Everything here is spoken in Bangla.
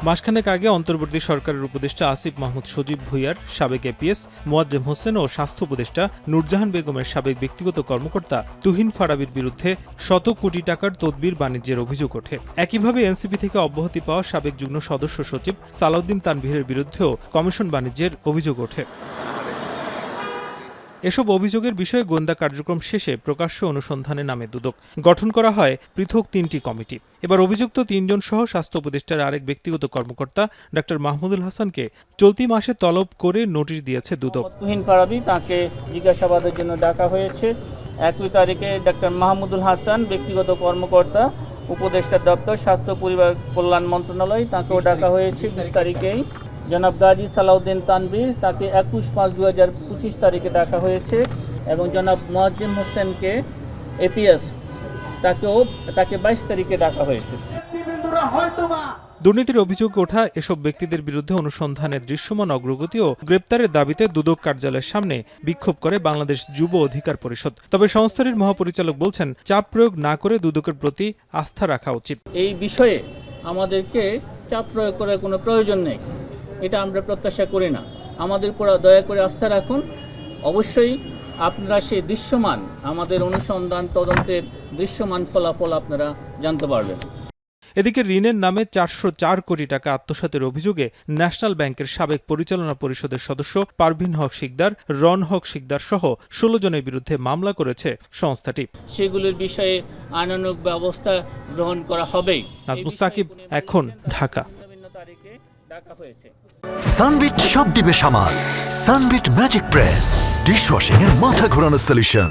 মাসখানেক আগে অন্তর্বর্তী সরকারের উপদেষ্টা আসিফ মাহমুদ সজীব ভুঁইয়ার সাবেক এপিএস মোয়াজ্জেম হোসেন ও স্বাস্থ্য উপদেষ্টা নূরজাহান বেগমের সাবেক ব্যক্তিগত কর্মকর্তা তুহিন ফারাবীর বিরুদ্ধে শত কোটি টাকার তদবির বাণিজ্যের অভিযোগ ওঠে। একইভাবে এনসিপি থেকে অব্যাহতি পাওয়া সাবেক যুগ্ম সদস্য সচিব সালাউদ্দিন তানভীরের বিরুদ্ধেও কমিশন বাণিজ্যের অভিযোগ ওঠে। এসব অভিযোগের বিষয়ে গোয়েন্দা কার্যক্রম শেষে প্রকাশ্য অনুসন্ধানে নামে দুদক। গঠন করা হয় পৃথক ৩টি কমিটি। এবার অভিযুক্ত ৩ জন সহ স্বাস্থ্য উপদেষ্টার আরেক ব্যক্তিগত কর্মকর্তা ডাক্তার মাহমুদুল হাসানকে চলতি মাসে তলব করে নোটিশ দিয়েছে দুদক। তুহিন ফারাবী তাকে জিজ্ঞাসাবাদের জন্য ডাকা হয়েছে। ১ তারিখে ডাক্তার মাহমুদুল হাসান ব্যক্তিগত কর্মকর্তা উপদেষ্টা দপ্তর স্বাস্থ্য পরিবার কল্যাণ মন্ত্রণালয়, তাকেও ডাকা হয়েছে ২০ তারিখেই। জনাব গাজী সালাউদ্দিন তানভীর তাকে ২১/৫/২০২৫ তারিখে ডাকা হয়েছে এবং জনাব মোয়াজ্জেম হোসেনকে এপিএস তাকে ২২ তারিখে ডাকা হয়েছে। দুর্নীতির অভিযোগ ওঠা এসব ব্যক্তিদের বিরুদ্ধে অনুসন্ধানের দৃশ্যমান অগ্রগতি ও গ্রেপ্তারের দাবিতে দুদক কার্যালয়ের সামনে বিক্ষোভ করে বাংলাদেশ যুব অধিকার পরিষদ। তবে সংস্থাটির মহাপরিচালক বলছেন, চাপ প্রয়োগ না করে দুদকের প্রতি আস্থা রাখা উচিত। এই বিষয়ে আমাদেরকে চাপ প্রয়োগ করার কোনো প্রয়োজন নেই, এটা আমরা প্রত্যাশা করি না। আমাদের উপর দয়া করে আস্থা রাখুন। অবশ্যই আপনারা সেই দৃশ্যমান আমাদের অনুসন্ধান তদন্তের দৃশ্যমান ফলাফল আপনারা জানতে পারবেন। এদিকে ঋণের নামে ৪০৪ কোটি টাকা আত্মসাতের অভিযোগে ন্যাশনাল ব্যাংকের সাবেক পরিচালনা পরিষদের সদস্য পারভীন হক শিকদার, রন হক শিকদার সহ ১৬ জনের বিরুদ্ধে মামলা করেছে সংস্থাটি। সেগুলোর বিষয়ে আইনানুগ ব্যবস্থা গ্রহণ করা হবে। নাজমুস সাকিব, এখন, ঢাকা। সানবিট সব দিবে সামাল। সানবিট ম্যাজিক প্রেস ডিশওয়াশিং এর মাথা ঘোরানো সলিউশন।